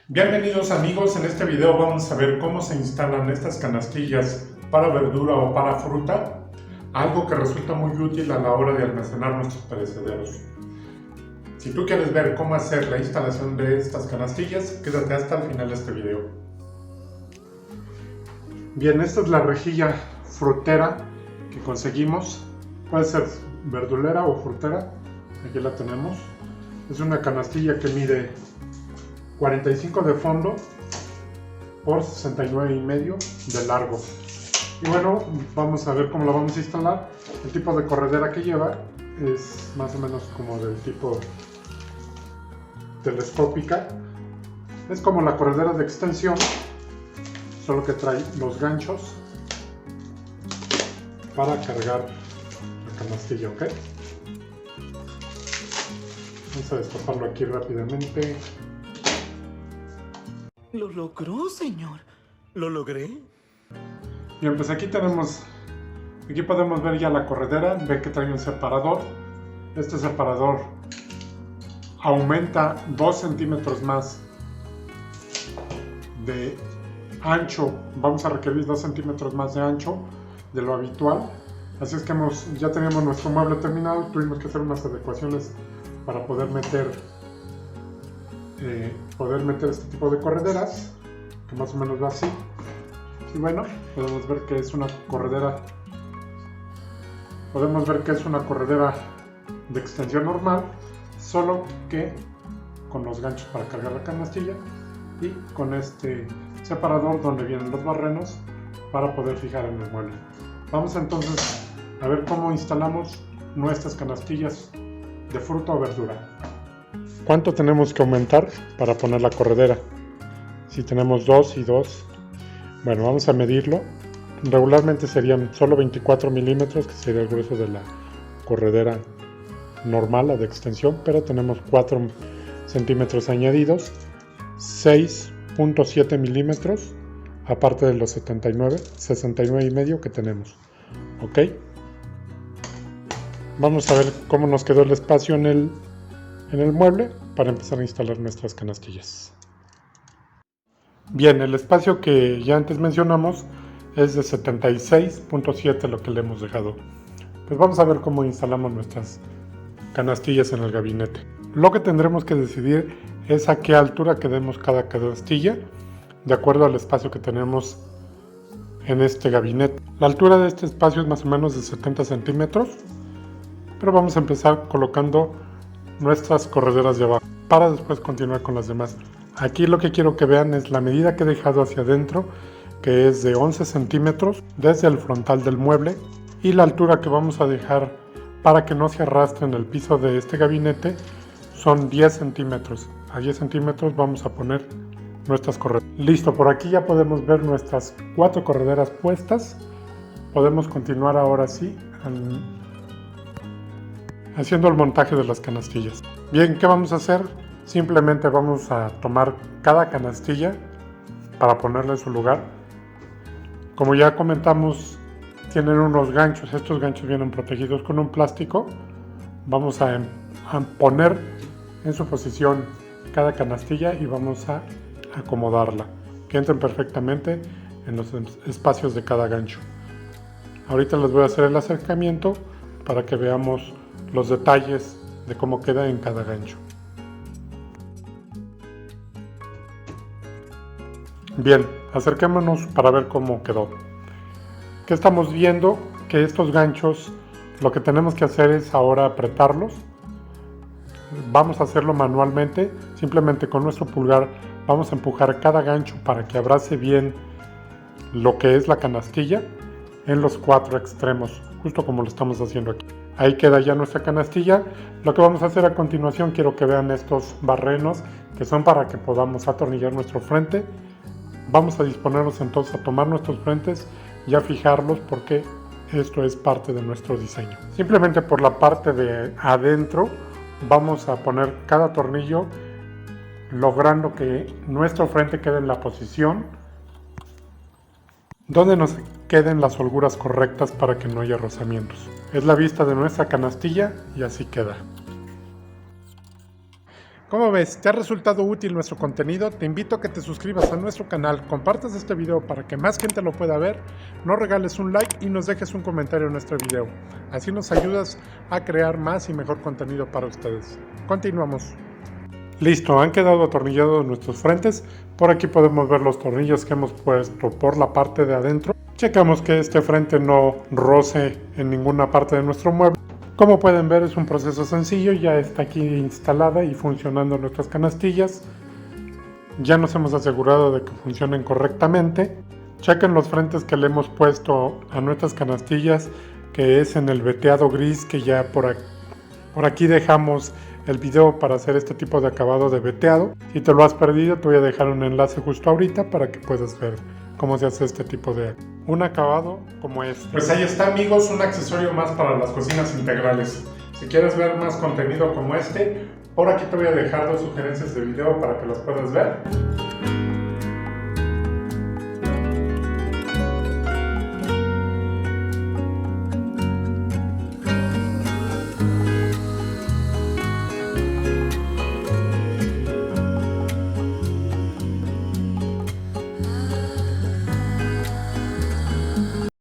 Bienvenidos amigos, en este video vamos a ver cómo se instalan estas canastillas para verdura o para fruta, algo que resulta muy útil a la hora de almacenar nuestros perecederos. Si tú quieres ver cómo hacer la instalación de estas canastillas, quédate hasta el final de este video. Bien, esta es la rejilla frutera que conseguimos, puede ser verdulera o frutera, aquí la tenemos. Es una canastilla que mide 45 de fondo por 69,5 de largo. Y bueno, vamos a ver cómo la vamos a instalar. El tipo de corredera que lleva es más o menos como del tipo telescópica. Es como la corredera de extensión, solo que trae los ganchos para cargar la canastilla, ¿ok? Vamos a destaparlo aquí rápidamente. Lo logró, señor. ¿Lo logré? Bien, pues aquí podemos ver ya la corredera. Ve que trae un separador. Este separador aumenta 2 centímetros más de ancho. Vamos a requerir 2 centímetros más de ancho de lo habitual. Así es que ya teníamos nuestro mueble terminado. Tuvimos que hacer unas adecuaciones para poder meter este tipo de correderas, que más o menos va así. Y bueno, podemos ver que es una corredera de extensión normal, solo que con los ganchos para cargar la canastilla y con este separador donde vienen los barrenos para poder fijar en el mueble. Vamos entonces a ver cómo instalamos nuestras canastillas de fruta o verdura. ¿Cuánto tenemos que aumentar para poner la corredera? Si tenemos 2 y 2, bueno, vamos a medirlo. Regularmente serían solo 24 milímetros, que sería el grueso de la corredera normal, la de extensión, pero tenemos 4 centímetros añadidos, 6.7 milímetros, aparte de los 69,5 que tenemos. ¿Ok? Vamos a ver cómo nos quedó el espacio en el mueble para empezar a instalar nuestras canastillas. Bien, el espacio que ya antes mencionamos es de 76.7 lo que le hemos dejado. Pues vamos a ver cómo instalamos nuestras canastillas en el gabinete. Lo que tendremos que decidir es a qué altura quedemos cada canastilla, de acuerdo al espacio que tenemos en este gabinete. La altura de este espacio es más o menos de 70 centímetros, pero vamos a empezar colocando nuestras correderas de abajo para después continuar con las demás. Aquí lo que quiero que vean es la medida que he dejado hacia adentro, que es de 11 centímetros desde el frontal del mueble, y la altura que vamos a dejar para que no se arrastre en el piso de este gabinete son 10 centímetros. A 10 centímetros vamos a poner nuestras correderas. Listo, por aquí ya podemos ver nuestras 4 correderas puestas. Podemos continuar ahora sí haciendo el montaje de las canastillas. Bien, ¿qué vamos a hacer? Simplemente vamos a tomar cada canastilla para ponerla en su lugar. Como ya comentamos, tienen unos ganchos. Estos ganchos vienen protegidos con un plástico. Vamos a poner en su posición cada canastilla y vamos a acomodarla, que entren perfectamente en los espacios de cada gancho. Ahorita les voy a hacer el acercamiento para que veamos los detalles de cómo queda en cada gancho. Bien, acerquémonos para ver cómo quedó. ¿Qué estamos viendo? Que estos ganchos, lo que tenemos que hacer es ahora apretarlos. Vamos a hacerlo manualmente, simplemente con nuestro pulgar vamos a empujar cada gancho para que abrace bien lo que es la canastilla en los 4 extremos, justo como lo estamos haciendo aquí. Ahí queda ya nuestra canastilla. Lo que vamos a hacer a continuación, quiero que vean estos barrenos que son para que podamos atornillar nuestro frente. Vamos a disponernos entonces a tomar nuestros frentes y a fijarlos, porque esto es parte de nuestro diseño. Simplemente por la parte de adentro vamos a poner cada tornillo, logrando que nuestro frente quede en la posición donde nos queden las holguras correctas para que no haya rozamientos. Es la vista de nuestra canastilla y así queda. ¿Cómo ves? ¿Te ha resultado útil nuestro contenido? Te invito a que te suscribas a nuestro canal, compartas este video para que más gente lo pueda ver, nos regales un like y nos dejes un comentario en nuestro video. Así nos ayudas a crear más y mejor contenido para ustedes. Continuamos. Listo, han quedado atornillados nuestros frentes. Por aquí podemos ver los tornillos que hemos puesto por la parte de adentro. Checamos que este frente no roce en ninguna parte de nuestro mueble. Como pueden ver, es un proceso sencillo, ya está aquí instalada y funcionando nuestras canastillas. Ya nos hemos asegurado de que funcionen correctamente. Chequen los frentes que le hemos puesto a nuestras canastillas, que es en el veteado gris, que ya por aquí dejamos el video para hacer este tipo de acabado de veteado. Si te lo has perdido, te voy a dejar un enlace justo ahorita para que puedas ver cómo se hace este tipo de un acabado como este. Pues ahí está, amigos, un accesorio más para las cocinas integrales. Si quieres ver más contenido como este, por aquí te voy a dejar 2 sugerencias de video para que las puedas ver.